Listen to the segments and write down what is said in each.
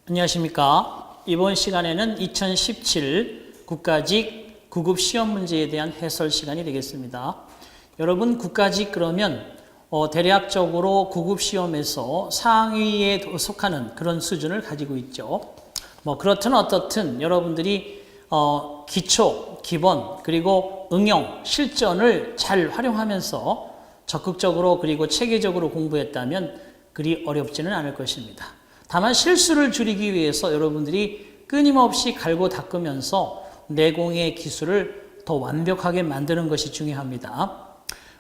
안녕하십니까. 이번 시간에는 2017 국가직 구급 시험 문제에 대한 해설 시간이 되겠습니다. 여러분 국가직 그러면 대략적으로 구급 시험에서 상위에 속하는 그런 수준을 가지고 있죠. 그렇든 어떻든 여러분들이 기초, 기본, 그리고 응용, 실전을 잘 활용하면서 적극적으로 그리고 체계적으로 공부했다면 그리 어렵지는 않을 것입니다. 다만 실수를 줄이기 위해서 여러분들이 끊임없이 갈고 닦으면서 내공의 기술을 더 완벽하게 만드는 것이 중요합니다.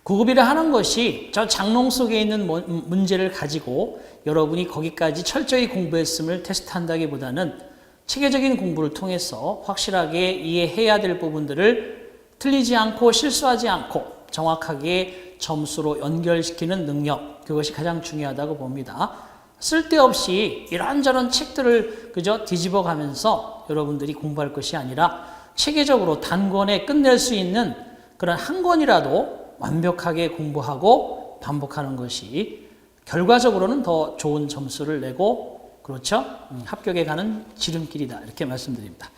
구급이라 하는 것이 저 장롱 속에 있는 문제를 가지고 여러분이 거기까지 철저히 공부했음을 테스트한다기보다는 체계적인 공부를 통해서 확실하게 이해해야 될 부분들을 틀리지 않고 실수하지 않고 정확하게 점수로 연결시키는 능력, 그것이 가장 중요하다고 봅니다. 쓸데없이 이런저런 책들을 그저 뒤집어 가면서 여러분들이 공부할 것이 아니라 체계적으로 단권에 끝낼 수 있는 그런 한 권이라도 완벽하게 공부하고 반복하는 것이 결과적으로는 더 좋은 점수를 내고 그렇죠? 합격에 가는 지름길이다 이렇게 말씀드립니다.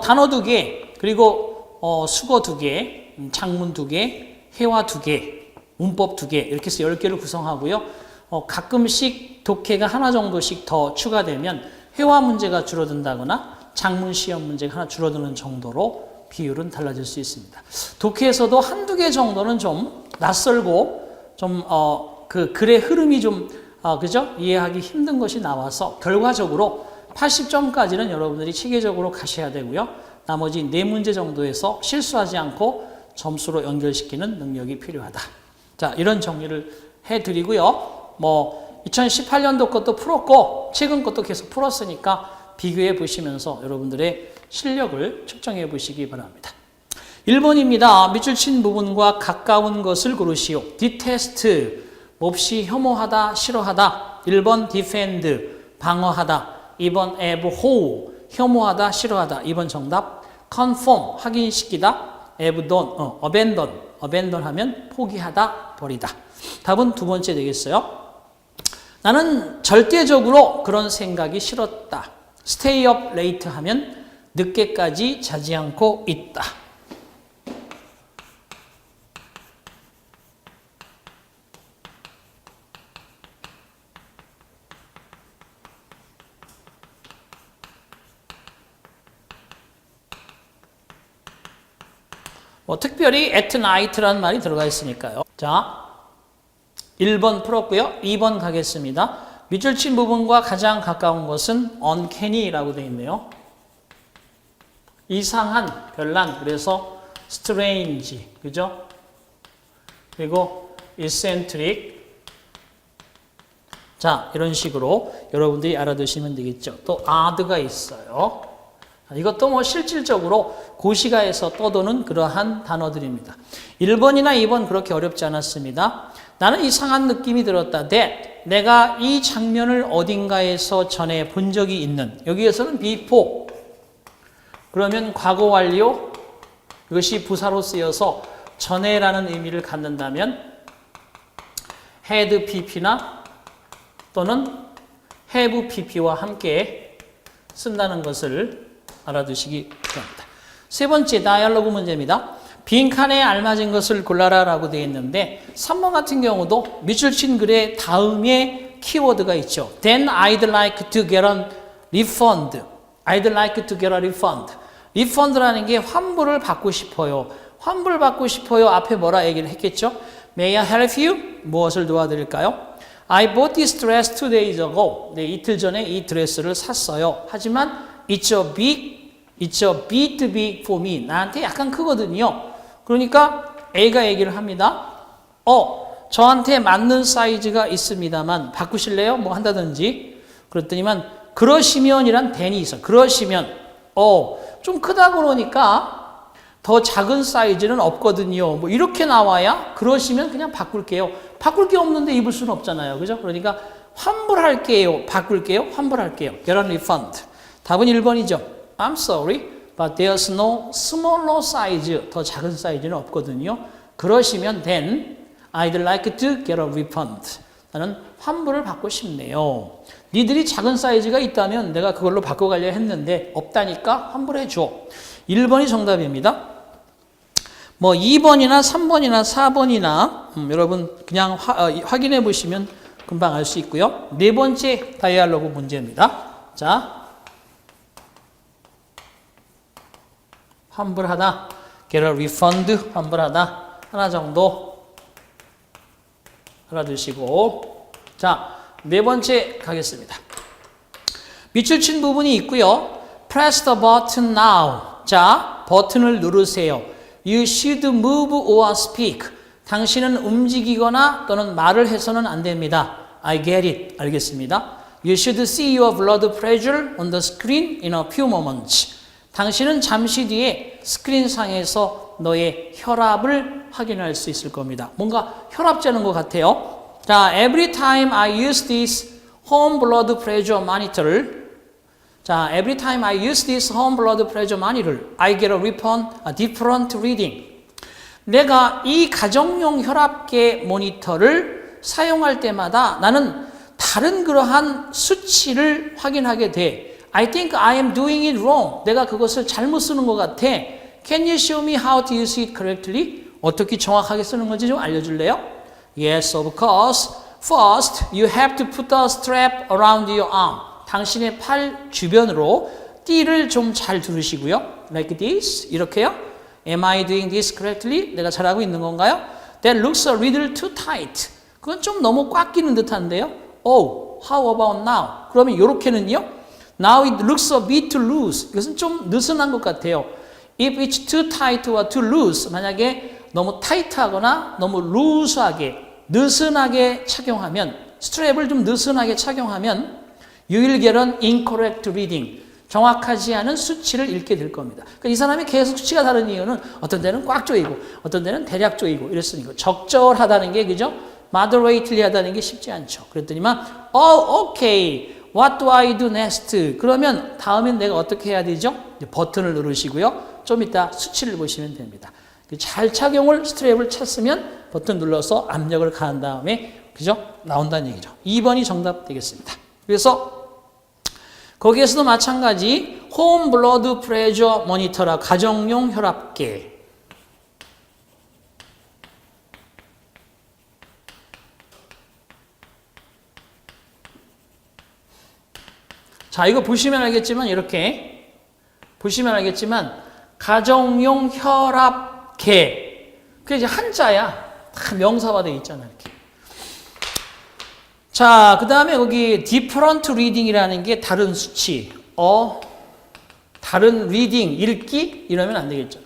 단어 2개 그리고 수거 2개, 작문 2개, 회화 2개, 문법 2개 이렇게 해서 10개를 구성하고요. 가끔씩 독해가 하나 정도씩 더 추가되면 회화 문제가 줄어든다거나 작문 시험 문제가 하나 줄어드는 정도로 비율은 달라질 수 있습니다. 독해에서도 한두 개 정도는 좀 낯설고 좀 그 글의 흐름이 좀 그죠? 이해하기 힘든 것이 나와서 결과적으로 80점까지는 여러분들이 체계적으로 가셔야 되고요. 나머지 4문제 정도에서 실수하지 않고 점수로 연결시키는 능력이 필요하다. 자, 이런 정리를 해드리고요. 2018년도 것도 풀었고 최근 것도 계속 풀었으니까 비교해 보시면서 여러분들의 실력을 측정해 보시기 바랍니다. 1번입니다. 밑줄 친 부분과 가까운 것을 고르시오. detest, 몹시 혐오하다, 싫어하다. 1번 defend, 방어하다. 2번 abhor, 혐오하다, 싫어하다. 2번 정답 conform, 확인시키다. abandon 하면 포기하다, 버리다. 답은 2번째 되겠어요. 나는 절대적으로 그런 생각이 싫었다. stay up late 하면 늦게까지 자지 않고 있다. 특별히 at night라는 말이 들어가 있으니까요. 자, 1번 풀었고요. 2번 가겠습니다. 밑줄 친 부분과 가장 가까운 것은 uncanny라고 되어 있네요. 이상한, 별난, 그래서 strange, 그죠? 그리고 eccentric. 자, 이런 식으로 여러분들이 알아두시면 되겠죠. 또 odd가 있어요. 이것도 실질적으로 고시가에서 떠도는 그러한 단어들입니다. 1번이나 2번 그렇게 어렵지 않았습니다. 나는 이상한 느낌이 들었다. that, 내가 이 장면을 어딘가에서 전에 본 적이 있는. 여기에서는 before. 그러면 과거 완료. 이것이 부사로 쓰여서 전에라는 의미를 갖는다면 had pp나 또는 have pp와 함께 쓴다는 것을 알아두시기 바랍니다. 세 번째 다이얼로그 문제입니다. 빈칸에 알맞은 것을 골라라 라고 되어 있는데 3번 같은 경우도 밑줄 친 글의 다음에 키워드가 있죠. Then I'd like to get a refund. I'd like to get a refund. refund라는 게 환불을 받고 싶어요. 환불 받고 싶어요. 앞에 뭐라 얘기를 했겠죠? May I help you? 무엇을 도와드릴까요? I bought this dress 2 days ago. 네, 이틀 전에 이 드레스를 샀어요. 하지만 it's a bit big for me. 나한테 약간 크거든요. 그러니까 A가 얘기를 합니다. 저한테 맞는 사이즈가 있습니다만 바꾸실래요? 뭐 한다든지. 그랬더니만 그러시면이란 then이 있어. 그러시면 좀 크다 그러니까 더 작은 사이즈는 없거든요. 뭐 이렇게 나와야 그러시면 그냥 바꿀게요. 바꿀 게 없는데 입을 수는 없잖아요. 그죠? 그러니까 환불할게요. 바꿀게요. 환불할게요. Get a refund. 답은 1번이죠. I'm sorry. But there's no smaller size. 더 작은 사이즈는 없거든요. 그러시면 then I'd like to get a refund. 나는 환불을 받고 싶네요. 니들이 작은 사이즈가 있다면 내가 그걸로 바꿔가려 했는데 없다니까 환불해줘. 1번이 정답입니다. 뭐 2번이나 3번이나 4번이나 여러분 그냥 확인해 보시면 금방 알 수 있고요. 네 번째 다이알로그 문제입니다. 자, 환불하다, get a refund, 환불하다 하나 정도 알아두시고, 자, 네 번째 가겠습니다. 밑줄 친 부분이 있고요. Press the button now. 자, 버튼을 누르세요. You should move or speak. 당신은 움직이거나 또는 말을 해서는 안 됩니다. I get it. 알겠습니다. You should see your blood pressure on the screen in a few moments. 당신은 잠시 뒤에 스크린상에서 너의 혈압을 확인할 수 있을 겁니다. 뭔가 혈압 재는 것 같아요. 자, every time I use this home blood pressure monitor. 자, every time I use this home blood pressure monitor, I get a different reading. 내가 이 가정용 혈압계 모니터를 사용할 때마다 나는 다른 그러한 수치를 확인하게 돼. I think I am doing it wrong. 내가 그것을 잘못 쓰는 것 같아. Can you show me how to use it correctly? 어떻게 정확하게 쓰는 건지 좀 알려줄래요? Yes, of course. First, you have to put a strap around your arm. 당신의 팔 주변으로 띠를 좀 잘 두르시고요. Like this. 이렇게요. Am I doing this correctly? 내가 잘하고 있는 건가요? That looks a little too tight. 그건 좀 너무 꽉 끼는 듯한데요. Oh, how about now? 그러면 이렇게는요. Now it looks a bit too loose. 이것은 좀 느슨한 것 같아요. If it's too tight or too loose, 만약에 너무 타이트하거나 너무 루스하게, 느슨하게 착용하면, 스트랩을 좀 느슨하게 착용하면 you will get an incorrect reading. 정확하지 않은 수치를 읽게 될 겁니다. 그러니까 이 사람이 계속 수치가 다른 이유는 어떤 데는 꽉 조이고 어떤 데는 대략 조이고 이랬으니까 적절하다는 게 그죠? moderately 하다는 게 쉽지 않죠. 그랬더니만 okay. What do I do next? 그러면 다음엔 내가 어떻게 해야 되죠? 버튼을 누르시고요. 좀 이따 수치를 보시면 됩니다. 잘 착용을 스트랩을 찼으면 버튼 눌러서 압력을 가한 다음에 그죠? 나온다는 얘기죠. 2번이 정답 되겠습니다. 그래서 거기에서도 마찬가지 홈 블러드 프레셔 모니터라 가정용 혈압계. 자, 이거 보시면 알겠지만 이렇게 보시면 알겠지만 가정용 혈압계. 그게 이제 한자야. 다 명사화되어 있잖아, 이렇게. 자, 그 다음에 여기 different reading이라는 게 다른 수치, 다른 reading, 읽기 이러면 안 되겠죠.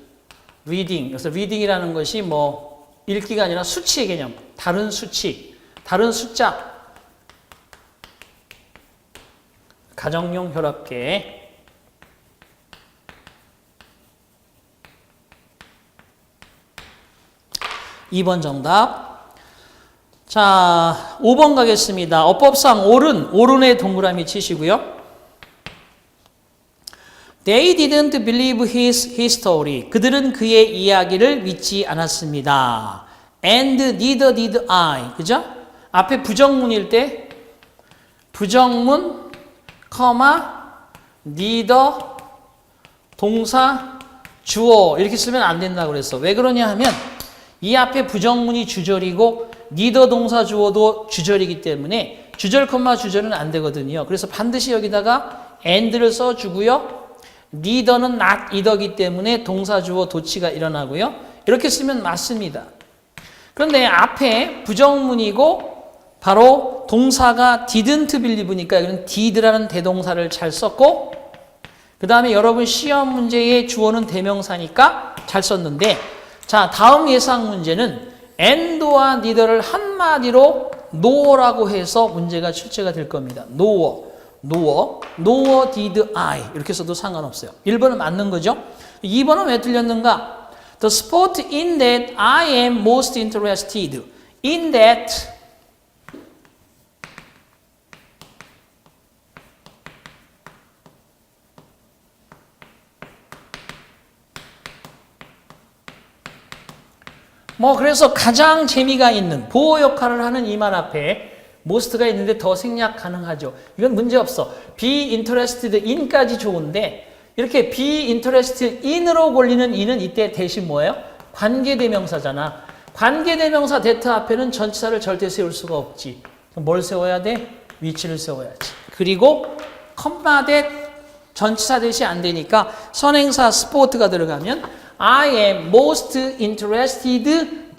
reading, 그래서 reading이라는 것이 뭐 읽기가 아니라 수치의 개념, 다른 수치, 다른 숫자, 가정용 혈압계. (2번) 정답. 자, 5번 가겠습니다. 어법상 오른에 동그라미 치시고요. They didn't believe his story. 그들은 그의 이야기를 믿지 않았습니다. And neither did I. 그죠? 앞에 부정문일 때 부정문, neither, 동사, 주어 이렇게 쓰면 안 된다고 그랬어. 왜 그러냐 하면 이 앞에 부정문이 주절이고 neither 동사 주어도 주절이기 때문에 주절, 주절은 안 되거든요. 그래서 반드시 여기다가 and를 써주고요. neither는 not either이기 때문에 동사 주어 도치가 일어나고요. 이렇게 쓰면 맞습니다. 그런데 앞에 부정문이고 바로 동사가 didn't believe니까 여기는 did라는 대동사를 잘 썼고 그 다음에 여러분 시험 문제의 주어는 대명사니까 잘 썼는데 자, 다음 예상 문제는 and와 neither를 한마디로 no라고 해서 문제가 출제가 될 겁니다. nor did I 이렇게 써도 상관없어요. 1번은 맞는 거죠. 2번은 왜 틀렸는가? The sport in that I am most interested in that 그래서 가장 재미가 있는 보호 역할을 하는 이 말 앞에 most가 있는데 더 생략 가능하죠. 이건 문제 없어. be interested in까지 좋은데 이렇게 be interested in으로 걸리는 in은 이때 대신 뭐예요? 관계대명사잖아. 관계대명사 that 앞에는 전치사를 절대 세울 수가 없지. 그럼 뭘 세워야 돼? 위치를 세워야지. 그리고 컴마 that 전치사 대시 안 되니까 선행사 sport가 들어가면 I am most interested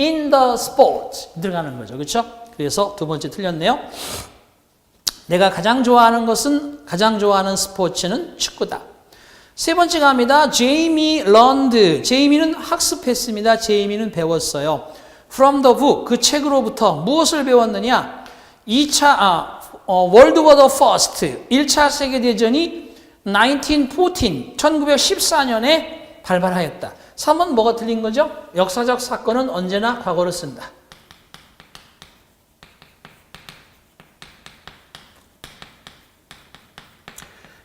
in the sport 들어가는 거죠. 그렇죠? 그래서 두 번째 틀렸네요. 내가 가장 좋아하는 스포츠는 축구다. 세 번째 갑니다. 제이미 learned. 제이미는 학습했습니다. 제이미는 배웠어요. From the book. 그 책으로부터 무엇을 배웠느냐? World War First. 1차 세계대전이 1914년에 발발하였다. 3번 뭐가 틀린 거죠? 역사적 사건은 언제나 과거를 쓴다.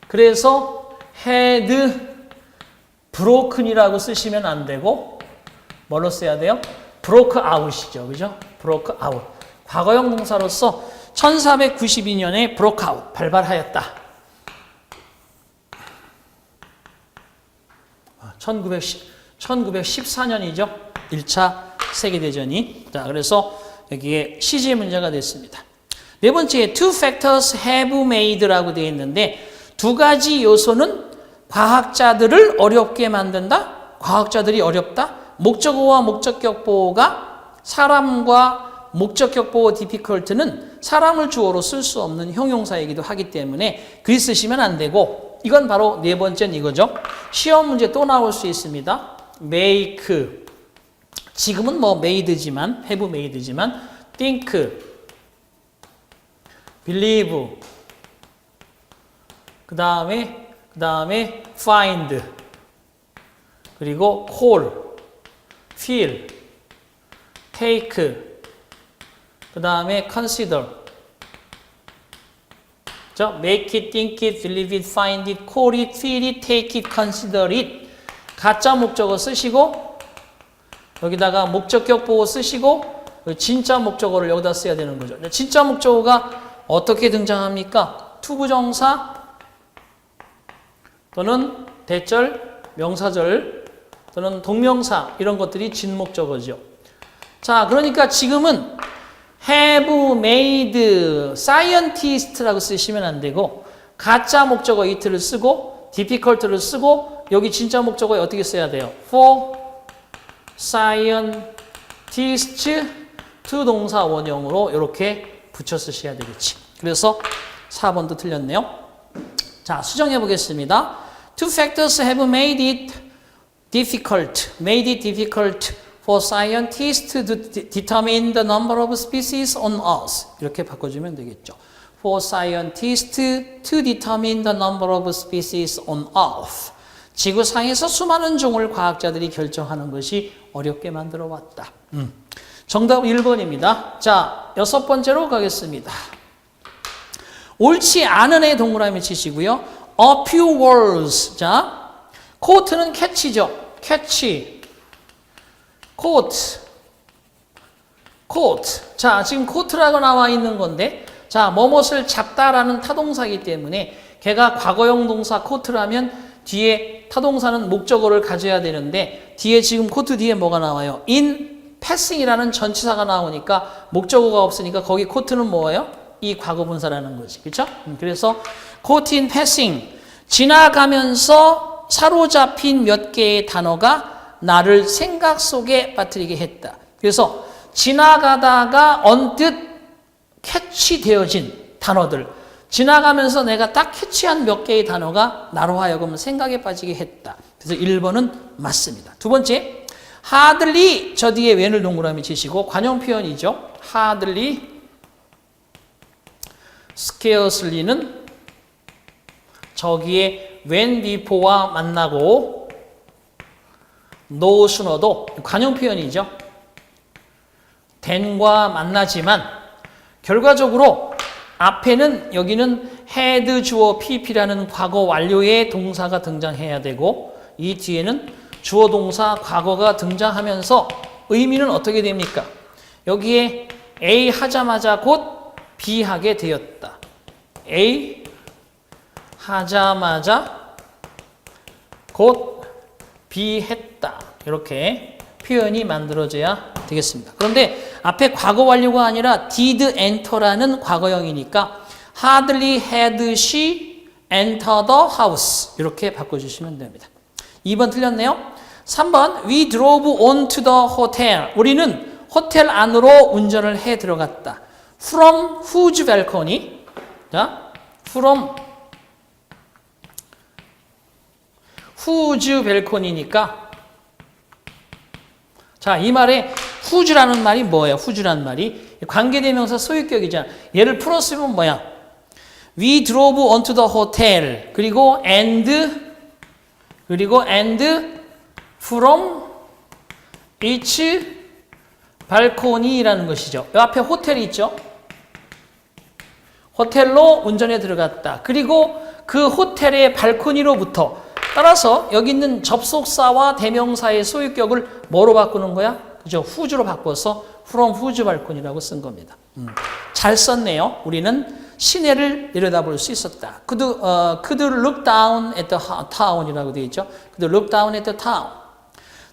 그래서 had broken이라고 쓰시면 안 되고 뭘로 써야 돼요? broke out이죠. 그죠? broke out. 과거형 동사로서 1492년에 broke out, 발발하였다. 1914년이죠. 1차 세계대전이. 자, 그래서 여기에 시제 문제가 됐습니다. 네 번째, two factors have made라고 되어 있는데 두 가지 요소는 과학자들을 어렵게 만든다? 과학자들이 어렵다? 목적어와 목적격보가 사람과 목적격보 difficult는 사람을 주어로 쓸 수 없는 형용사이기도 하기 때문에 글 쓰시면 안 되고 이건 바로 네 번째는 이거죠. 시험 문제 또 나올 수 있습니다. make 지금은 뭐 made지만 have made지만 think believe 그 다음에 find 그리고 call feel take 그 다음에 consider make it, think it, believe it, find it, call it, feel it, take it, consider it 가짜 목적어 쓰시고 여기다가 목적격 보호 쓰시고 진짜 목적어를 여기다 써야 되는 거죠. 진짜 목적어가 어떻게 등장합니까? 투부정사 또는 대절, 명사절 또는 동명사 이런 것들이 진목적어죠. 자, 그러니까 지금은 have made scientist라고 쓰시면 안 되고 가짜 목적어 it를 쓰고 difficult를 쓰고 여기 진짜 목적어에 어떻게 써야 돼요? for scientist to 동사 원형으로 이렇게 붙여 쓰셔야 되겠지. 그래서 4번도 틀렸네요. 자, 수정해 보겠습니다. Two factors have made it difficult for scientists to determine the number of species on Earth. 이렇게 바꿔주면 되겠죠. For scientists to determine the number of species on Earth. 지구상에서 수많은 종을 과학자들이 결정하는 것이 어렵게 만들어 왔다. 정답 1번입니다. 자, 6번째로 가겠습니다. 옳지 않은 애 동그라미 치시고요. A few words. 자, coat는 catch죠. catch. coat. 자, 지금 coat라고 나와 있는 건데, 자, 뭐뭇을 잡다라는 타동사이기 때문에 걔가 과거형 동사 coat라면 뒤에 타동사는 목적어를 가져야 되는데 뒤에 지금 coat 뒤에 뭐가 나와요? in passing이라는 전치사가 나오니까 목적어가 없으니까 거기 coat는 뭐예요? 이 과거분사라는 거지. 그렇죠? 그래서 caught in passing 지나가면서 사로잡힌 몇 개의 단어가 나를 생각 속에 빠뜨리게 했다. 그래서 지나가다가 언뜻 캐치되어진 단어들 지나가면서 내가 딱 캐치한 몇 개의 단어가 나로 하여금 생각에 빠지게 했다. 그래서 1번은 맞습니다. 두 번째, hardly 저 뒤에 when을 동그라미 치시고 관용 표현이죠. hardly, scarcely는 저기에 when before와 만나고 no sooner도 관용 표현이죠. then과 만나지만 결과적으로 앞에는 여기는 had 주어 pp라는 과거 완료의 동사가 등장해야 되고 이 뒤에는 주어 동사 과거가 등장하면서 의미는 어떻게 됩니까? 여기에 A 하자마자 곧 B 하게 되었다. A 하자마자 곧 B 했다. 이렇게 표현이 만들어져야 되겠습니다. 그런데 앞에 과거 완료가 아니라 did enter라는 과거형이니까 hardly had she entered the house 이렇게 바꿔주시면 됩니다. 2번 틀렸네요. 3번 We drove on to the hotel. 우리는 호텔 안으로 운전을 해 들어갔다. From whose balcony? 자, from whose balcony니까 자, 이 말에 whose라는 말이 뭐예요? whose라는 말이 관계대명사 소유격이잖아. 얘를 풀었으면 뭐야? We drove onto the hotel. 그리고 and from its balcony라는 것이죠. 이 앞에 호텔이 있죠. 호텔로 운전해 들어갔다. 그리고 그 호텔의 발코니로부터 따라서 여기 있는 접속사와 대명사의 소유격을 뭐로 바꾸는 거야? 그죠? whose로 바꿔서 from whose balcony라고 쓴 겁니다. 잘 썼네요. 우리는 시내를 내려다볼 수 있었다. could look down at the town이라고 되어 있죠. could look down at the town.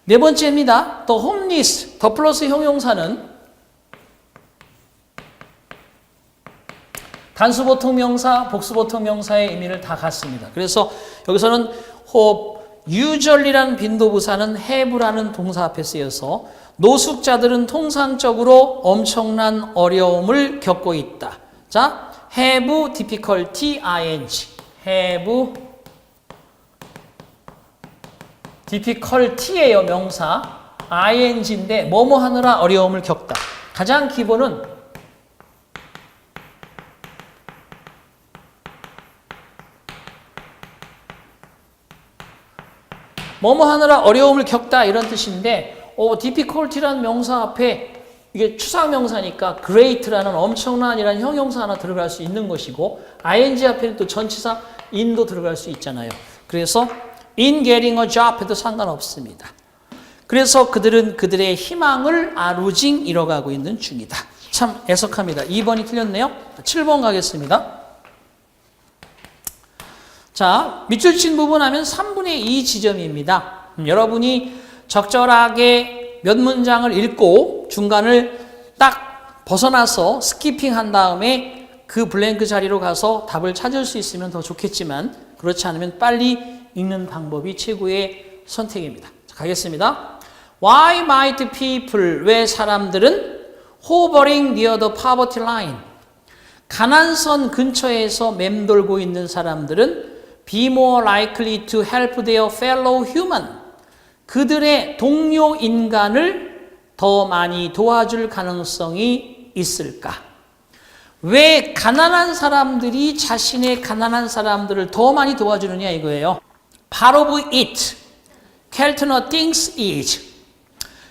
네 번째입니다. the homeless, 더 플러스 형용사는 단수보통명사, 복수보통명사의 의미를 다 갖습니다. 그래서 여기서는 usually라는 빈도부사는 have라는 동사 앞에 쓰여서 노숙자들은 통상적으로 엄청난 어려움을 겪고 있다. 자, have difficulty ing. have difficulty예요, 명사. ing인데 뭐뭐 하느라 어려움을 겪다. 가장 기본은 뭐뭐 하느라 어려움을 겪다 이런 뜻인데 difficulty라는 명사 앞에 이게 추상명사니까 great라는 엄청난이라는 형용사 하나 들어갈 수 있는 것이고 ing 앞에는 또 전치사 in도 들어갈 수 있잖아요. 그래서 in getting a job 해도 상관없습니다. 그래서 그들은 그들의 희망을 아루징 이뤄가고 있는 중이다. 참 애석합니다. 2번이 틀렸네요. 7번 가겠습니다. 자, 밑줄 친 부분 하면 3분의 2 지점입니다. 여러분이 적절하게 몇 문장을 읽고 중간을 딱 벗어나서 스키핑 한 다음에 그 블랭크 자리로 가서 답을 찾을 수 있으면 더 좋겠지만 그렇지 않으면 빨리 읽는 방법이 최고의 선택입니다. 자, 가겠습니다. Why might people, 왜 사람들은 hovering near the poverty line, 가난선 근처에서 맴돌고 있는 사람들은 be more likely to help their fellow human, 그들의 동료 인간을 더 많이 도와줄 가능성이 있을까? 왜 가난한 사람들이 자신의 가난한 사람들을 더 많이 도와주느냐 이거예요. Part of it, 켈트너 thinks is.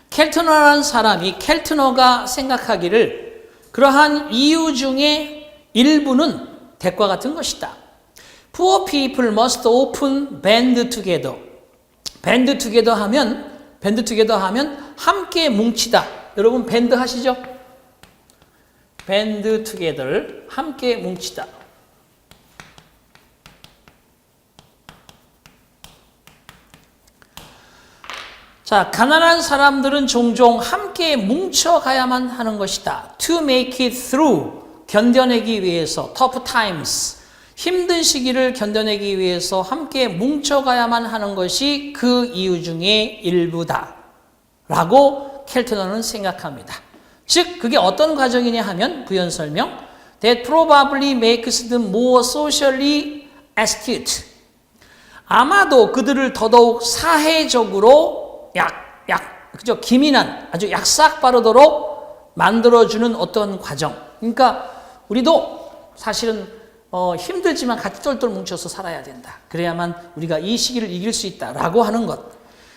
켈트너라는 사람이, 켈트너가 생각하기를 그러한 이유 중에 일부는 대과 같은 것이다. Poor people must often band together. band together 하면 함께 뭉치다. 여러분 밴드 하시죠? band together, 함께 뭉치다. 자, 가난한 사람들은 종종 함께 뭉쳐가야만 하는 것이다. To make it through, 견뎌내기 위해서, tough times, 힘든 시기를 견뎌내기 위해서 함께 뭉쳐가야만 하는 것이 그 이유 중에 일부다 라고 켈트너는 생각합니다. 즉 그게 어떤 과정이냐 하면 부연 설명 That probably makes them more socially astute. 아마도 그들을 더더욱 사회적으로 그죠? 기민한, 아주 약삭 빠르도록 만들어주는 어떤 과정. 그러니까 우리도 사실은 힘들지만 같이 똘똘 뭉쳐서 살아야 된다. 그래야만 우리가 이 시기를 이길 수 있다라고 하는 것.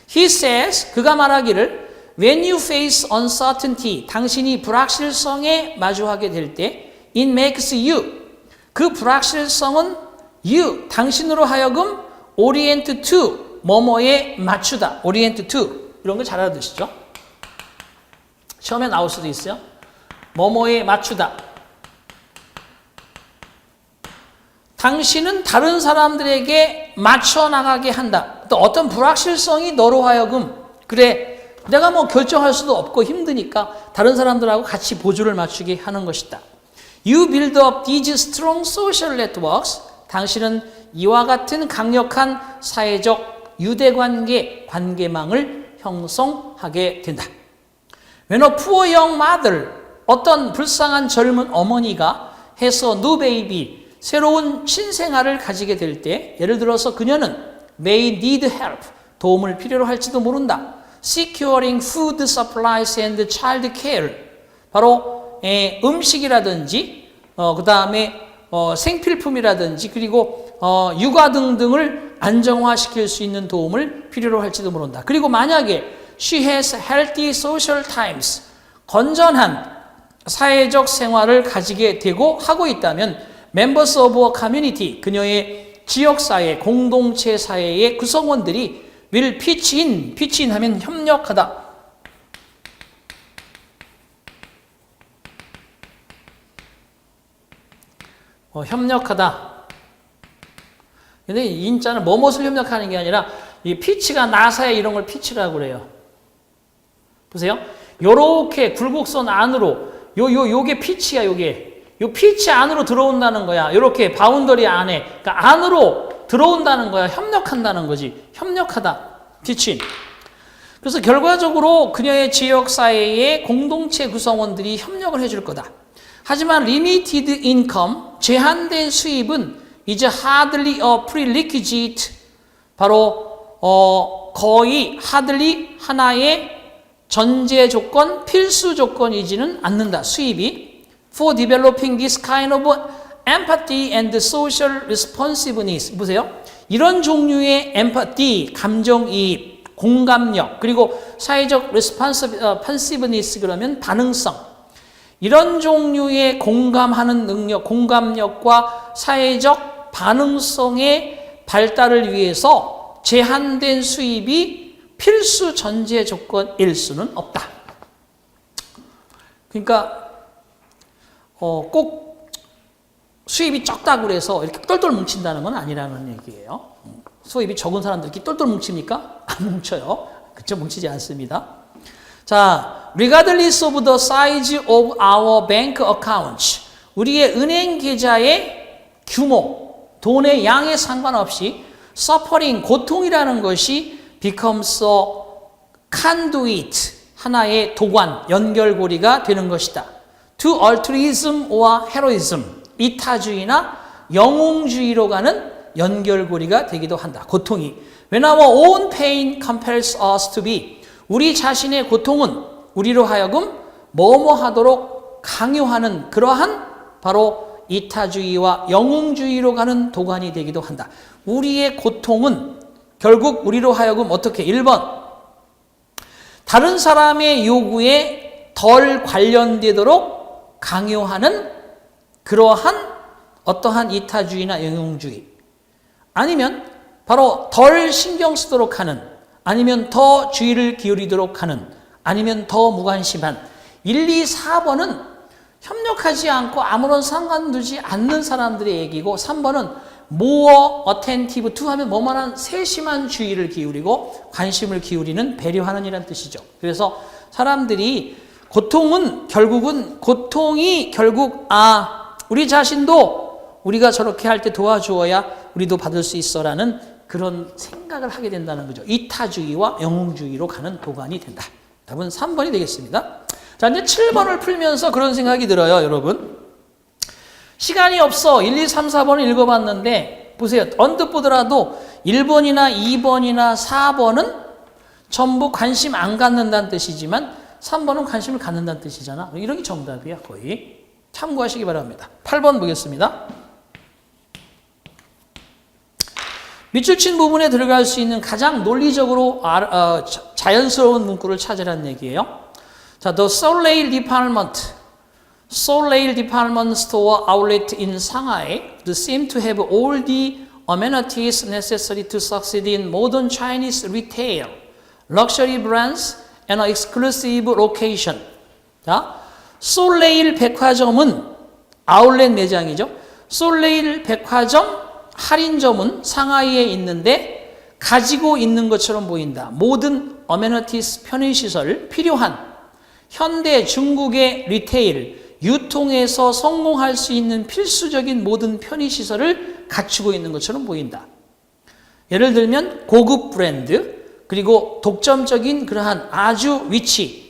He says, 그가 말하기를 When you face uncertainty, 당신이 불확실성에 마주하게 될 때 it makes you, 그 불확실성은 you, 당신으로 하여금 orient to, 뭐뭐에 맞추다. orient to, 이런 거 잘 알아두시죠? 시험에 나올 수도 있어요. 뭐뭐에 맞추다. 당신은 다른 사람들에게 맞춰 나가게 한다. 또 어떤 불확실성이 너로 하여금 그래 내가 뭐 결정할 수도 없고 힘드니까 다른 사람들하고 같이 보조를 맞추게 하는 것이다. You build up these strong social networks. 당신은 이와 같은 강력한 사회적 유대관계, 관계망을 형성하게 된다. When a poor young mother, 어떤 불쌍한 젊은 어머니가 해서 new baby, 새로운 신생아를 가지게 될 때, 예를 들어서 그녀는 may need help, 도움을 필요로 할지도 모른다. Securing food supplies and child care, 바로 음식이라든지 그 다음에 생필품이라든지 그리고 육아 등등을 안정화시킬 수 있는 도움을 필요로 할지도 모른다. 그리고 만약에 she has healthy social times, 건전한 사회적 생활을 가지게 되고 하고 있다면 members of a community, 그녀의 지역사회, 공동체 사회의 구성원들이 will pitch in 하면 협력하다. 협력하다. 근데 이 인자는 뭐뭇을 협력하는 게 아니라 이 피치가 나사에 이런 걸 피치라고 그래요. 보세요. 요렇게 굴곡선 안으로 요게 피치야, 요게. 요 피치 안으로 들어온다는 거야. 요렇게 바운더리 안에. 그러니까 안으로 들어온다는 거야. 협력한다는 거지. 협력하다. 피치. 그래서 결과적으로 그녀의 지역사회의 공동체 구성원들이 협력을 해줄 거다. 하지만 limited income, 제한된 수입은 is hardly a prerequisite, 바로 거의 hardly 하나의 전제 조건, 필수 조건이지는 않는다. 수입이 for developing this kind of empathy and social responsiveness. 보세요. 이런 종류의 empathy, 감정이입, 공감력, 그리고 사회적 responsiveness 그러면 반응성. 이런 종류의 공감하는 능력, 공감력과 사회적 반응성의 발달을 위해서 제한된 수입이 필수 전제 조건일 수는 없다. 그러니까 꼭 수입이 적다고 해서 이렇게 똘똘 뭉친다는 건 아니라는 얘기예요. 수입이 적은 사람들끼리 똘똘 뭉칩니까? 안 뭉쳐요. 그쵸? 뭉치지 않습니다. 자, regardless of the size of our bank accounts, 우리의 은행 계좌의 규모, 돈의 양에 상관없이 suffering, 고통이라는 것이 becomes a conduit, 하나의 도관, 연결고리가 되는 것이다. To altruism or heroism, 이타주의나 영웅주의로 가는 연결고리가 되기도 한다. 고통이. When our own pain compels us to be, 우리 자신의 고통은 우리로 하여금 뭐뭐 하도록 강요하는 그러한 바로 이타주의와 영웅주의로 가는 도관이 되기도 한다. 우리의 고통은 결국 우리로 하여금 어떻게 1번 다른 사람의 요구에 덜 관련되도록 강요하는 그러한 어떠한 이타주의나 영웅주의, 아니면 바로 덜 신경 쓰도록 하는, 아니면 더 주의를 기울이도록 하는, 아니면 더 무관심한 1, 2, 4번은 협력하지 않고 아무런 상관두지 않는 사람들의 얘기고, 3번은 more attentive to 하면 뭐만한 세심한 주의를 기울이고 관심을 기울이는, 배려하는 이란 뜻이죠. 그래서 사람들이 고통이 결국 우리 자신도 우리가 저렇게 할 때 도와주어야 우리도 받을 수 있어라는 그런 생각을 하게 된다는 거죠. 이타주의와 영웅주의로 가는 도관이 된다. 답은 3번이 되겠습니다. 자, 이제 7번을 풀면서 그런 생각이 들어요, 여러분. 시간이 없어 1, 2, 3, 4번을 읽어봤는데 보세요. 언뜻 보더라도 1번이나 2번이나 4번은 전부 관심 안 갖는다는 뜻이지만 3번은 관심을 갖는다는 뜻이잖아. 이런 게 정답이야, 거의. 참고하시기 바랍니다. 8번 보겠습니다. 밑줄 친 부분에 들어갈 수 있는 가장 논리적으로 자연스러운 문구를 찾으라는 얘기예요. 자, the Soleil Department Store outlet in Shanghai seem to have all the amenities necessary to succeed in modern Chinese retail, luxury brands, and an exclusive location. 자, 솔레일 백화점은 아울렛 매장이죠. 솔레일 백화점 할인점은 상하이에 있는데 가지고 있는 것처럼 보인다. 모든 어메니티스 편의시설 필요한 현대 중국의 리테일 유통에서 성공할 수 있는 필수적인 모든 편의시설을 갖추고 있는 것처럼 보인다. 예를 들면 고급 브랜드 그리고 독점적인 그러한 아주 위치.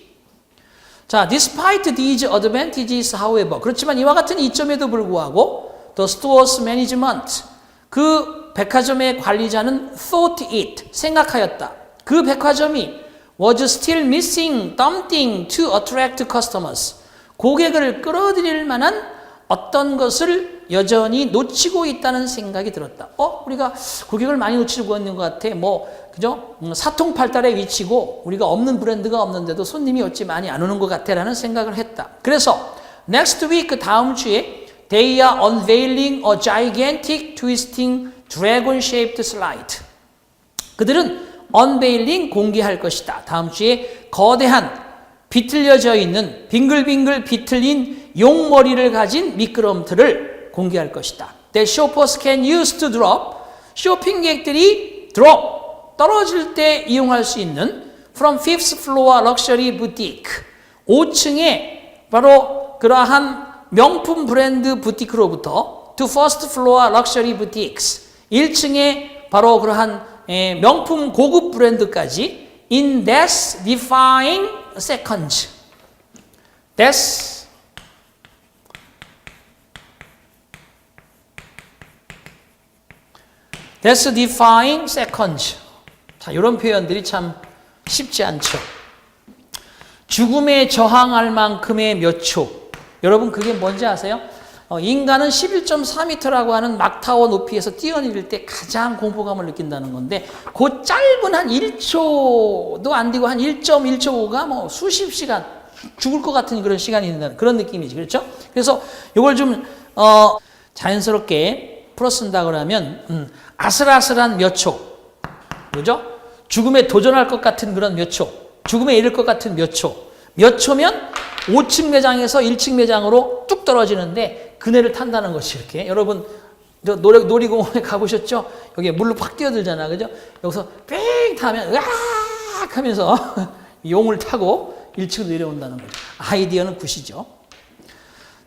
자, despite these advantages, however, 그렇지만 이와 같은 이점에도 불구하고 the store's management, 그 백화점의 관리자는 thought it, 생각하였다. 그 백화점이 was still missing something to attract customers, 고객을 끌어들일 만한 어떤 것을 여전히 놓치고 있다는 생각이 들었다. 우리가 고객을 많이 놓치고 있는 것 같아. 그죠? 사통팔달의 위치고 우리가 없는 브랜드가 없는데도 손님이 어찌 많이 안 오는 것 같아 라는 생각을 했다. 그래서 next week, 다음 주에 they are unveiling a gigantic twisting dragon-shaped slide. 그들은 unveiling, 공개할 것이다. 다음 주에 거대한 비틀려져 있는 빙글빙글 비틀린 용머리를 가진 미끄럼틀을 공개할 것이다. That shoppers can use to drop, 쇼핑객들이 drop, 떨어질 때 이용할 수 있는 from fifth floor luxury boutique, 5층에 바로 그러한 명품 브랜드 부티크로부터 to first floor luxury boutiques, 1층에 바로 그러한 명품 고급 브랜드까지 in death defying seconds. death defying seconds. 자, 이런 표현들이 참 쉽지 않죠. 죽음에 저항할 만큼의 몇 초. 여러분 그게 뭔지 아세요? 인간은 11.4m라고 하는 막타워 높이에서 뛰어내릴 때 가장 공포감을 느낀다는 건데 그 짧은 한 1초도 안 되고 한 1.1초가 수십 시간 죽을 것 같은 그런 시간이 된다는 그런 느낌이지. 그렇죠? 그래서 이걸 좀 자연스럽게 풀어쓴다 그러면 아슬아슬한 몇 초. 그죠? 죽음에 도전할 것 같은 그런 몇 초. 죽음에 이를 것 같은 몇 초. 몇 초면 5층 매장에서 1층 매장으로 뚝 떨어지는데 그네를 탄다는 것이 이렇게. 여러분 저 놀이공원에 가보셨죠? 여기에 물로 팍 뛰어들잖아. 그죠? 여기서 뺑 타면 으악 하면서 용을 타고 1층으로 내려온다는 거죠. 아이디어는 굿이죠.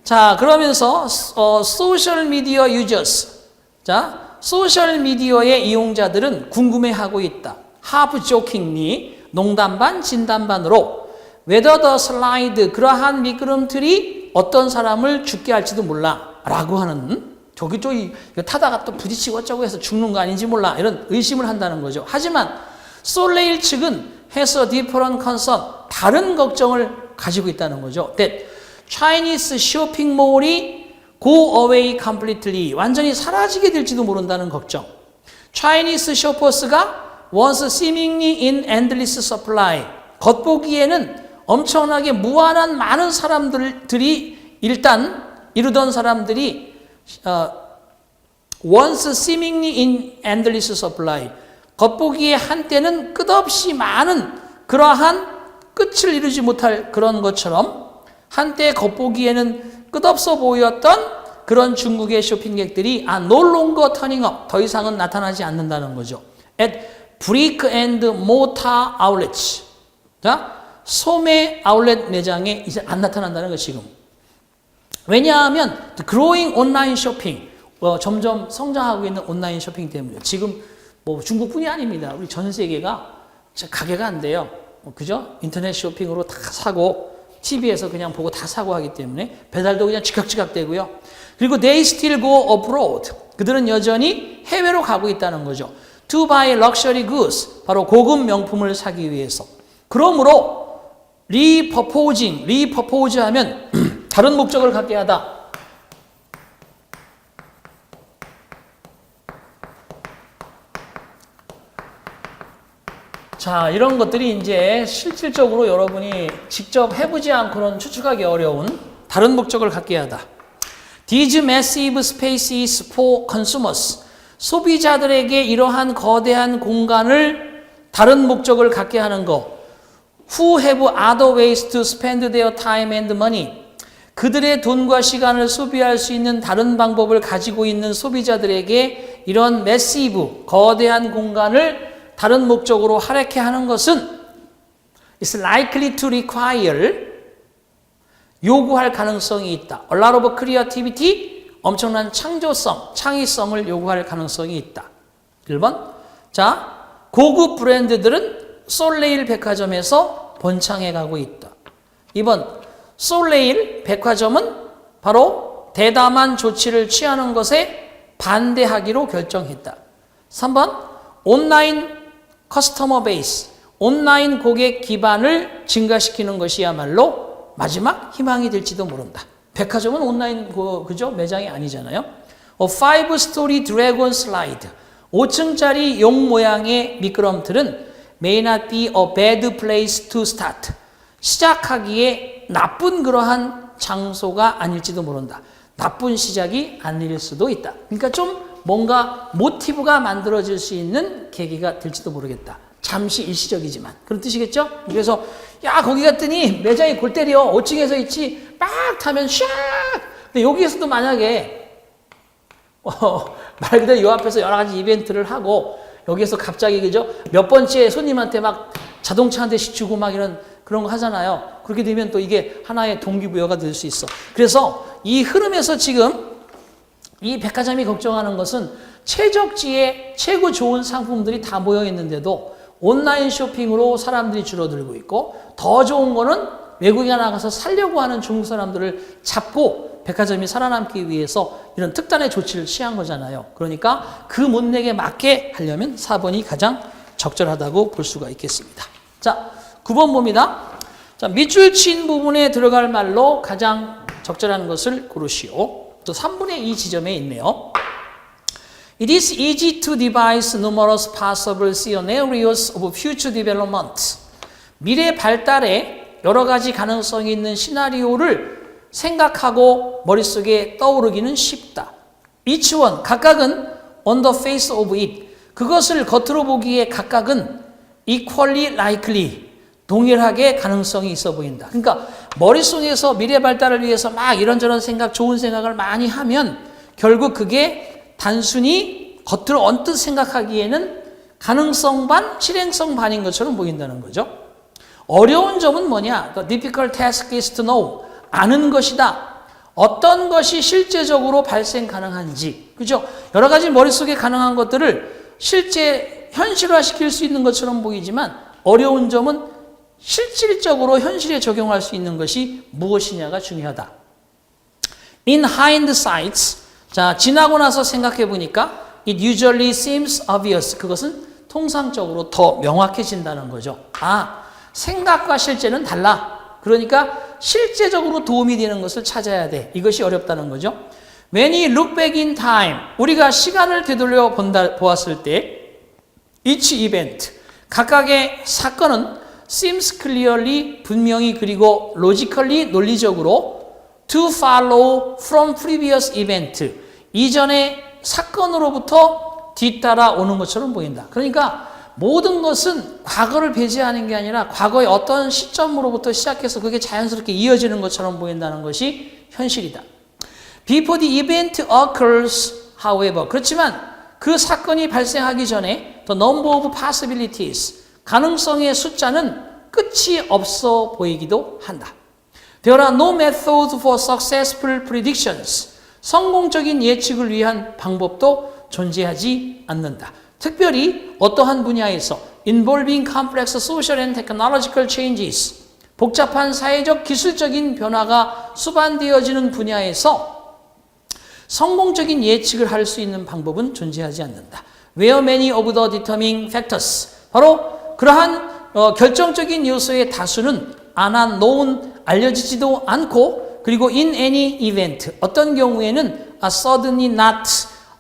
자, 그러면서 소셜 미디어 유저스. 자, 소셜 미디어의 이용자들은 궁금해하고 있다. half jokingly, 농담 반 진담 반으로 whether the slide, 그러한 미끄럼틀이 어떤 사람을 죽게 할지도 몰라 라고 하는, 저기 이거 타다가 또 부딪히고 어쩌고 해서 죽는 거 아닌지 몰라, 이런 의심을 한다는 거죠. 하지만 솔레일 측은 has a different concern, 다른 걱정을 가지고 있다는 거죠. that Chinese 쇼핑 몰이 go away completely, 완전히 사라지게 될지도 모른다는 걱정. Chinese shoppers가 once seemingly in endless supply, 겉보기에는 엄청나게 무한한 많은 사람들이 일단 이루던 사람들이 once seemingly in endless supply, 겉보기에 한때는 끝없이 많은 그러한 끝을 이루지 못할 그런 것처럼 한때 겉보기에는 끝없어 보였던 그런 중국의 쇼핑객들이 no longer turning up, 더 이상은 나타나지 않는다는 거죠. at brick and mortar outlets, 자, 소매 아울렛 매장에 이제 안 나타난다는 거 지금. 왜냐하면 growing online shopping, 점점 성장하고 있는 온라인 쇼핑 때문에. 지금 중국뿐이 아닙니다. 우리 전 세계가 가게가 안 돼요. 그죠? 인터넷 쇼핑으로 다 사고 TV에서 그냥 보고 다 사고 하기 때문에 배달도 그냥 지각지각 되고요. 그리고 they still go abroad, 그들은 여전히 해외로 가고 있다는 거죠. to buy luxury goods, 바로 고급 명품을 사기 위해서. 그러므로 repurpose 하면 다른 목적을 갖게 하다. 자, 이런 것들이 이제 실질적으로 여러분이 직접 해보지 않고는 추측하기 어려운 다른 목적을 갖게 하다. These massive spaces for consumers, 소비자들에게 이러한 거대한 공간을 다른 목적을 갖게 하는 거. Who have other ways to spend their time and money, 그들의 돈과 시간을 소비할 수 있는 다른 방법을 가지고 있는 소비자들에게 이런 매시브, 거대한 공간을 다른 목적으로 할애케 하는 것은 is likely to require, 요구할 가능성이 있다. A lot of creativity, 엄청난 창조성, 창의성을 요구할 가능성이 있다. 1번. 자, 고급 브랜드들은 솔레일 백화점에서 번창해 가고 있다. 2번. 솔레일 백화점은 바로 대담한 조치를 취하는 것에 반대하기로 결정했다. 3번. 온라인 커스터머 베이스, 온라인 고객 기반을 증가시키는 것이야말로 마지막 희망이 될지도 모른다. 백화점은 온라인 그죠? 매장이 아니잖아요. A 5-story dragon slide, 5층짜리 용 모양의 미끄럼틀은 may not be a bad place to start, 시작하기에 나쁜 그러한 장소가 아닐지도 모른다. 나쁜 시작이 아닐 수도 있다. 그러니까 좀 뭔가 모티브가 만들어질 수 있는 계기가 될지도 모르겠다. 잠시 일시적이지만 그런 뜻이겠죠? 그래서 야 거기 갔더니 매장이 골 때려. 5층에서 있지 막 타면 샥. 근데 여기에서도 만약에 말 그대로 이 앞에서 여러 가지 이벤트를 하고 여기에서 갑자기 그죠? 몇 번째 손님한테 막 자동차 한 대씩 주고 막 이런 그런 거 하잖아요. 그렇게 되면 또 이게 하나의 동기부여가 될 수 있어. 그래서 이 흐름에서 지금 이 백화점이 걱정하는 것은 최적지에 최고 좋은 상품들이 다 모여 있는데도 온라인 쇼핑으로 사람들이 줄어들고 있고 더 좋은 거는 외국에 나가서 살려고 하는 중국 사람들을 잡고 백화점이 살아남기 위해서 이런 특단의 조치를 취한 거잖아요. 그러니까 그 문맥에 맞게 하려면 4번이 가장 적절하다고 볼 수가 있겠습니다. 자, 9번 봅니다. 자, 밑줄 친 부분에 들어갈 말로 가장 적절한 것을 고르시오. 또 3분의 2 지점에 있네요. It is easy to devise numerous possible scenarios of future development. 미래 발달에 여러 가지 가능성이 있는 시나리오를 생각하고 머릿속에 떠오르기는 쉽다. Each one, 각각은 on the face of it. 그것을 겉으로 보기에 각각은 equally likely, 동일하게 가능성이 있어 보인다. 그러니까 머릿속에서 미래 발달을 위해서 막 이런저런 생각, 좋은 생각을 많이 하면 결국 그게 단순히 겉으로 언뜻 생각하기에는 가능성 반, 실행성 반인 것처럼 보인다는 거죠. 어려운 점은 뭐냐? The difficult task is to know. 아는 것이다. 어떤 것이 실제적으로 발생 가능한지. 그죠? 여러 가지 머릿속에 가능한 것들을 실제 현실화시킬 수 있는 것처럼 보이지만 어려운 점은 실질적으로 현실에 적용할 수 있는 것이 무엇이냐가 중요하다. In hindsight, 자, 지나고 나서 생각해 보니까 it usually seems obvious. 그것은 통상적으로 더 명확해진다는 거죠. 아, 생각과 실제는 달라. 그러니까 실제적으로 도움이 되는 것을 찾아야 돼. 이것이 어렵다는 거죠. When you look back in time, 우리가 시간을 되돌려 보았을 때 each event, 각각의 사건은 seems clearly, 분명히 그리고 logically, 논리적으로 to follow from previous event, 이전의 사건으로부터 뒤따라 오는 것처럼 보인다. 그러니까 모든 것은 과거를 배제하는 게 아니라 과거의 어떤 시점으로부터 시작해서 그게 자연스럽게 이어지는 것처럼 보인다는 것이 현실이다. Before the event occurs, however, 그렇지만 그 사건이 발생하기 전에 the number of possibilities, 가능성의 숫자는 끝이 없어 보이기도 한다. There are no methods for successful predictions. 성공적인 예측을 위한 방법도 존재하지 않는다. 특별히 어떠한 분야에서 involving complex social and technological changes, 복잡한 사회적 기술적인 변화가 수반되어지는 분야에서 성공적인 예측을 할 수 있는 방법은 존재하지 않는다. Where many of the determining factors, 바로 그러한 결정적인 요소의 다수는 unknown, 알려지지도 않고, 그리고 in any event, 어떤 경우에는 are suddenly not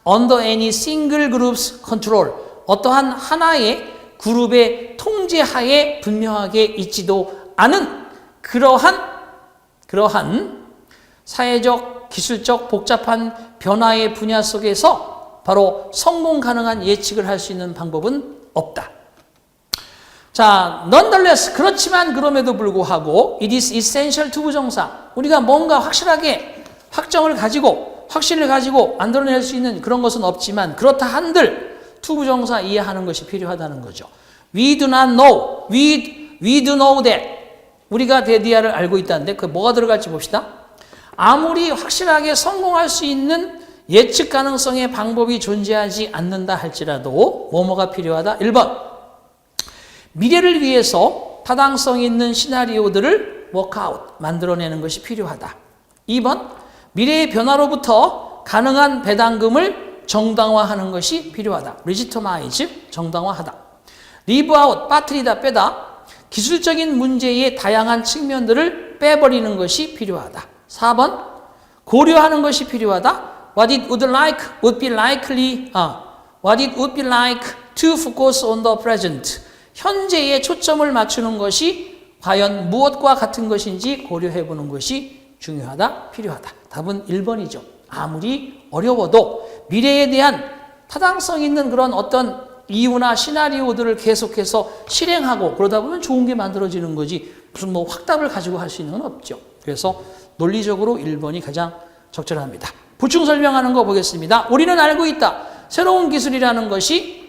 under any single group's control, 어떠한 하나의 그룹의 통제하에 분명하게 있지도 않은 그러한 사회적, 기술적, 복잡한 변화의 분야 속에서 바로 성공 가능한 예측을 할 수 있는 방법은 없다. 자, 자, nonetheless, 그렇지만 그럼에도 불구하고 it is essential 투부정사. 우리가 뭔가 확실하게 확정을 가지고 확신을 가지고 만들어낼 수 있는 그런 것은 없지만 그렇다 한들 투부정사 이해하는 것이 필요하다는 거죠. We do not know. We do know that. 우리가 데디아를 알고 있다는데 그 뭐가 들어갈지 봅시다. 아무리 확실하게 성공할 수 있는 예측 가능성의 방법이 존재하지 않는다 할지라도 뭐뭐가 필요하다. 1번. 미래를 위해서 타당성 있는 시나리오들을 워크아웃, 만들어내는 것이 필요하다. 2번, 미래의 변화로부터 가능한 배당금을 정당화하는 것이 필요하다. legitimize, 정당화하다. leave out, 빠뜨리다, 빼다. 기술적인 문제의 다양한 측면들을 빼버리는 것이 필요하다. 4번, 고려하는 것이 필요하다. what it would be like to focus on the present. 현재에 초점을 맞추는 것이 과연 무엇과 같은 것인지 고려해보는 것이 중요하다, 필요하다. 답은 1번이죠. 아무리 어려워도 미래에 대한 타당성 있는 그런 어떤 이유나 시나리오들을 계속해서 실행하고 그러다 보면 좋은 게 만들어지는 거지 무슨 뭐 확답을 가지고 할 수 있는 건 없죠. 그래서 논리적으로 1번이 가장 적절합니다. 보충 설명하는 거 보겠습니다. 우리는 알고 있다. 새로운 기술이라는 것이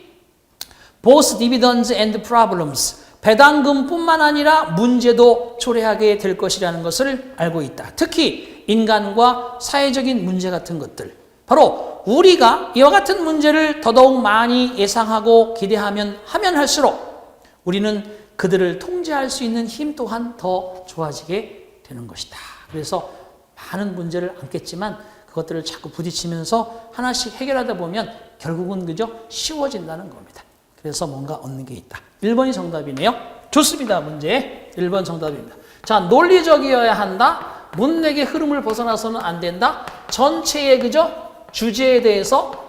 both dividends and problems. 배당금뿐만 아니라 문제도 초래하게 될 것이라는 것을 알고 있다. 특히 인간과 사회적인 문제 같은 것들. 바로 우리가 이와 같은 문제를 더더욱 많이 예상하고 기대하면 할수록 우리는 그들을 통제할 수 있는 힘 또한 더 좋아지게 되는 것이다. 그래서 많은 문제를 안겠지만 그것들을 자꾸 부딪히면서 하나씩 해결하다 보면 결국은 그저 쉬워진다는 겁니다. 그래서 뭔가 얻는 게 있다. 1번이 정답이네요. 좋습니다. 문제 1번 정답입니다. 자, 논리적이어야 한다. 문맥의 흐름을 벗어나서는 안 된다. 전체의 그저 주제에 대해서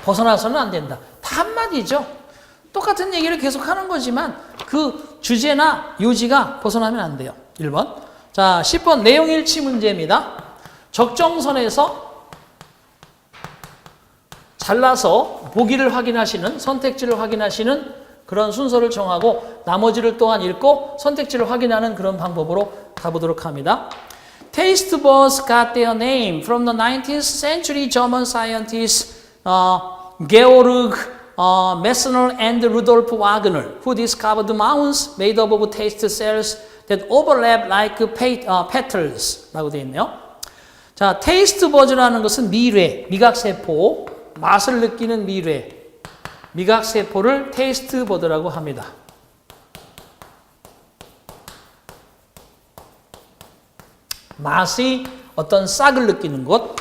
벗어나서는 안 된다. 다 한마디죠. 똑같은 얘기를 계속 하는 거지만 그 주제나 요지가 벗어나면 안 돼요. 1번. 자, 10번 내용 일치 문제입니다. 적정선에서 잘라서 보기를 확인하시는, 선택지를 확인하시는 그런 순서를 정하고 나머지를 또한 읽고 선택지를 확인하는 그런 방법으로 가보도록 합니다. Taste buds got their name from the 19th century German scientists Georg Messner and Rudolf Wagner, who discovered mounds made up of taste cells that overlap like petals 라고 되어 있네요. 자, 테이스트 버즈라는 것은 미뢰, 미각세포, 맛을 느끼는 미뢰, 미각세포를 테이스트 버드라고 합니다. 맛의 어떤 싹을 느끼는 것.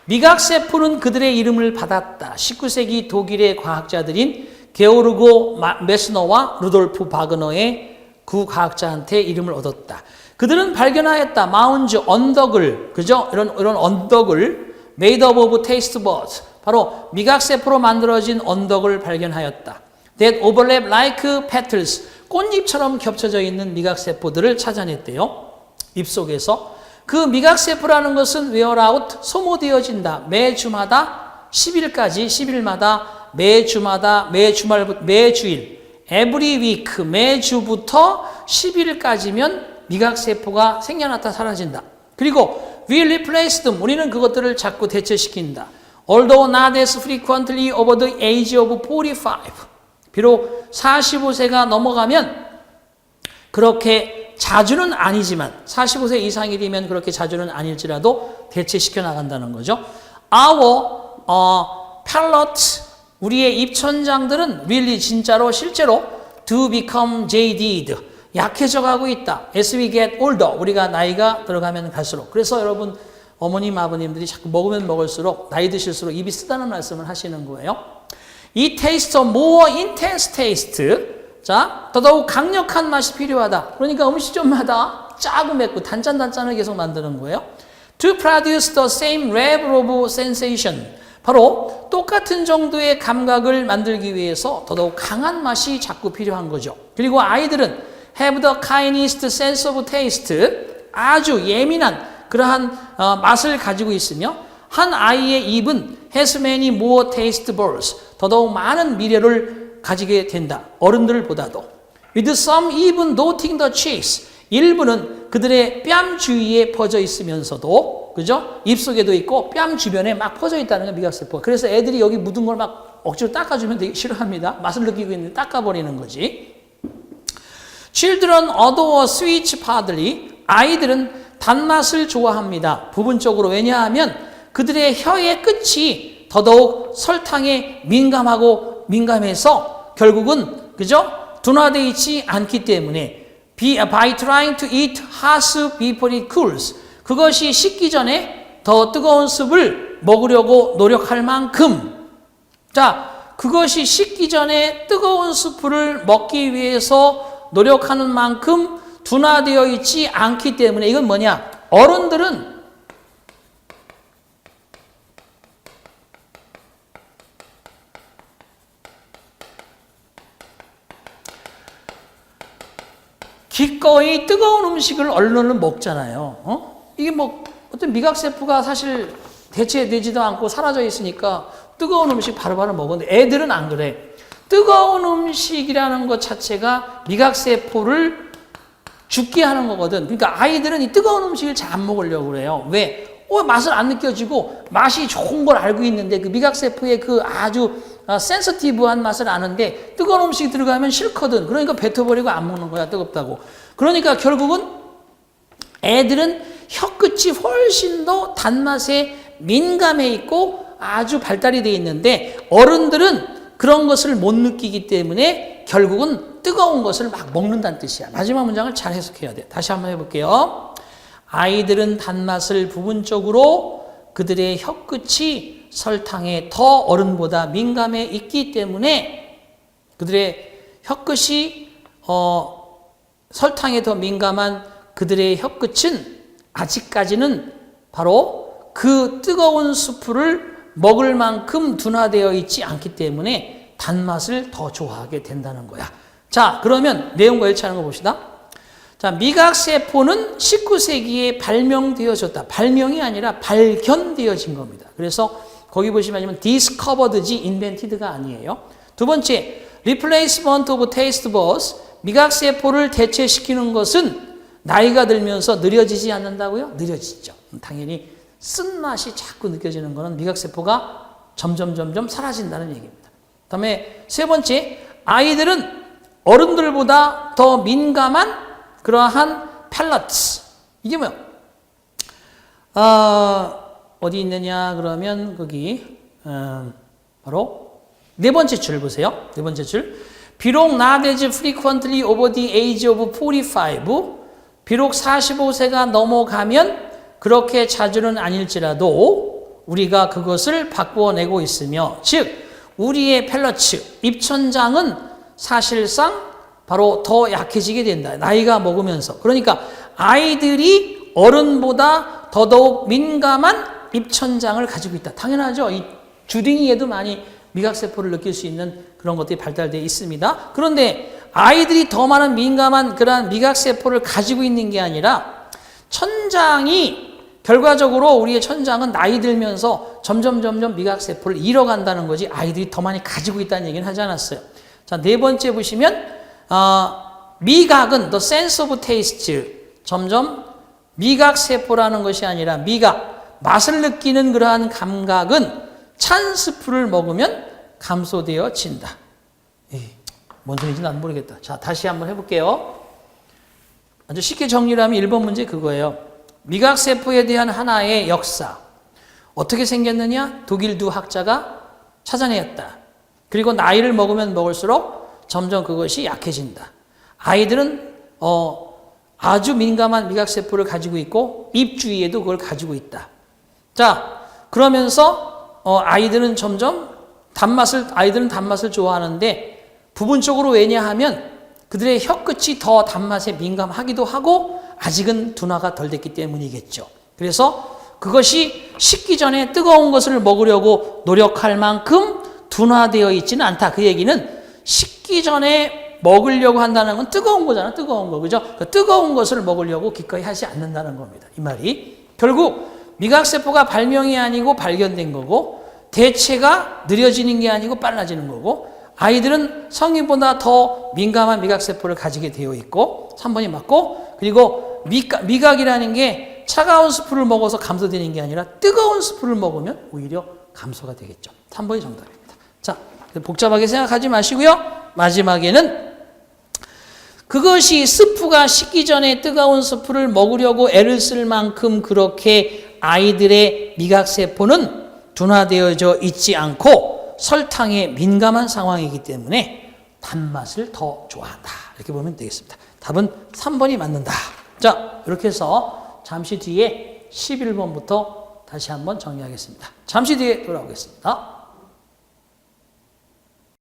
미각세포는 그들의 이름을 받았다. 19세기 독일의 과학자들인 게오르고 메스너와 루돌프 바그너의 두 과학자한테 이름을 얻었다. 그들은 발견하였다. 마운즈, 언덕을, 그죠? 이런 언덕을 made up of taste buds. 바로 미각세포로 만들어진 언덕을 발견하였다. That overlap like petals. 꽃잎처럼 겹쳐져 있는 미각세포들을 찾아냈대요. 입속에서. 그 미각세포라는 것은 wear out, 소모되어진다. 매주마다 10일까지, 10일마다, 매주마다, 매주일, every week, 매주부터 10일까지면 미각세포가 생겨났다 사라진다. 그리고 we replace them, 우리는 그것들을 자꾸 대체시킨다. Although not as frequently over the age of 45. 비록 45세가 넘어가면 그렇게 자주는 아니지만 45세 이상이 되면 그렇게 자주는 아닐지라도 대체시켜 나간다는 거죠. Our palates, 우리의 입천장들은 really 진짜로 실제로 do become jaded, 약해져 가고 있다. As we get older, 우리가 나이가 들어가면 갈수록. 그래서 여러분 어머님 아버님들이 자꾸 먹으면 먹을수록 나이 드실수록 입이 쓰다는 말씀을 하시는 거예요. 이 테이스트, more intense taste, 자, 더더욱 강력한 맛이 필요하다. 그러니까 음식점마다 짜고 맵고 단짠단짠을 계속 만드는 거예요. To produce the same level of sensation, 바로 똑같은 정도의 감각을 만들기 위해서 더더욱 강한 맛이 자꾸 필요한 거죠. 그리고 아이들은 have the keenest sense of taste, 아주 예민한 그러한 맛을 가지고 있으며 한 아이의 입은 has many more taste buds, 더더욱 많은 미뢰를 가지게 된다. 어른들보다도. With some even noting the cheeks. 일부는 그들의 뺨 주위에 퍼져 있으면서도, 그죠? 입속에도 있고 뺨 주변에 막 퍼져 있다는 게 미각세포. 그래서 애들이 여기 묻은 걸 막 억지로 닦아주면 되게 싫어합니다. 맛을 느끼고 있는데 닦아버리는 거지. Children adore sweet partly. 아이들은 단맛을 좋아합니다. 부분적으로. 왜냐하면 그들의 혀의 끝이 더더욱 설탕에 민감해서 결국은, 그죠? 둔화되어 있지 않기 때문에 by trying to eat hot before it cools. 그것이 식기 전에 더 뜨거운 숲을 먹으려고 노력할 만큼, 자, 그것이 식기 전에 뜨거운 숲을 먹기 위해서 노력하는 만큼 둔화되어 있지 않기 때문에, 이건 뭐냐? 어른들은 기꺼이 뜨거운 음식을 얼른 먹잖아요. 이게 뭐 어떤 미각세포가 사실 대체되지도 않고 사라져 있으니까 뜨거운 음식 바로바로 먹었는데 애들은 안 그래. 뜨거운 음식이라는 것 자체가 미각세포를 죽게 하는 거거든. 그러니까 아이들은 이 뜨거운 음식을 잘 안 먹으려고 그래요. 왜? 맛을 안 느껴지고 맛이 좋은 걸 알고 있는데 그 미각세포의 그 아주 센서티브한 맛을 아는데 뜨거운 음식이 들어가면 싫거든. 그러니까 뱉어버리고 안 먹는 거야, 뜨겁다고. 그러니까 결국은 애들은 혀끝이 훨씬 더 단맛에 민감해 있고 아주 발달이 돼 있는데 어른들은 그런 것을 못 느끼기 때문에 결국은 뜨거운 것을 막 먹는다는 뜻이야. 마지막 문장을 잘 해석해야 돼. 다시 한번 해볼게요. 아이들은 단맛을 부분적으로 그들의 혀끝이 설탕에 더 어른보다 민감해 있기 때문에 그들의 혀끝이 설탕에 더 민감한 그들의 혀끝은 아직까지는 바로 그 뜨거운 수프를 먹을 만큼 둔화되어 있지 않기 때문에 단맛을 더 좋아하게 된다는 거야. 자, 그러면 내용과 일치하는 거 봅시다. 자, 미각세포는 19세기에 발명되어졌다. 발명이 아니라 발견되어진 겁니다. 그래서 거기 보시면 discovered지 invented가 아니에요. 두 번째, replacement of taste buds. 미각세포를 대체시키는 것은 나이가 들면서 느려지지 않는다고요? 느려지죠. 당연히 쓴맛이 자꾸 느껴지는 것은 미각세포가 점점 사라진다는 얘기입니다. 그 다음에 세 번째, 아이들은 어른들보다 더 민감한 그러한 팰러츠. 이게 뭐야? 어디 있느냐 그러면 거기 바로 네 번째 줄 보세요. 네 번째 줄. 비록 not as frequently over the age of 45. 비록 45세가 넘어가면 그렇게 자주는 아닐지라도 우리가 그것을 바꾸어내고 있으며, 즉 우리의 팰러츠, 입천장은 사실상 바로 더 약해지게 된다. 나이가 먹으면서. 그러니까 아이들이 어른보다 더더욱 민감한 입천장을 가지고 있다. 당연하죠. 이 주둥이에도 많이 미각세포를 느낄 수 있는 그런 것들이 발달되어 있습니다. 그런데 아이들이 더 많은 민감한 그러한 미각세포를 가지고 있는 게 아니라 천장이 결과적으로 우리의 천장은 나이 들면서 점점 미각세포를 잃어간다는 거지 아이들이 더 많이 가지고 있다는 얘기는 하지 않았어요. 자, 네 번째 보시면 미각은 the sense of taste. 점점 미각세포라는 것이 아니라 미각, 맛을 느끼는 그러한 감각은 찬 스프를 먹으면 감소되어진다. 뭔 소리인지 난 모르겠다. 자, 다시 한번 해볼게요. 아주 쉽게 정리를 하면 1번 문제 그거예요. 미각세포에 대한 하나의 역사. 어떻게 생겼느냐? 독일 두 학자가 찾아내었다. 그리고 나이를 먹으면 먹을수록 점점 그것이 약해진다. 아이들은 아주 민감한 미각세포를 가지고 있고 입 주위에도 그걸 가지고 있다. 자, 그러면서 아이들은 단맛을 좋아하는데 부분적으로 왜냐하면 그들의 혀끝이 더 단맛에 민감하기도 하고 아직은 둔화가 덜 됐기 때문이겠죠. 그래서 그것이 식기 전에 뜨거운 것을 먹으려고 노력할 만큼 둔화되어 있지는 않다. 그 얘기는 식기 전에 먹으려고 한다는 건 뜨거운 거잖아. 뜨거운 거. 그죠? 그 뜨거운 것을 먹으려고 기꺼이 하지 않는다는 겁니다. 이 말이. 결국 미각세포가 발명이 아니고 발견된 거고 대체가 느려지는 게 아니고 빨라지는 거고 아이들은 성인보다 더 민감한 미각세포를 가지게 되어 있고 3번이 맞고 그리고 미각이라는 게 차가운 스프를 먹어서 감소되는 게 아니라 뜨거운 스프를 먹으면 오히려 감소가 되겠죠. 3번이 정답입니다. 자, 복잡하게 생각하지 마시고요. 마지막에는 그것이 스프가 식기 전에 뜨거운 스프를 먹으려고 애를 쓸 만큼 그렇게 아이들의 미각세포는 둔화되어져 있지 않고 설탕에 민감한 상황이기 때문에 단맛을 더 좋아한다. 이렇게 보면 되겠습니다. 답은 3번이 맞는다. 자, 이렇게 해서 잠시 뒤에 11번부터 다시 한번 정리하겠습니다. 잠시 뒤에 돌아오겠습니다.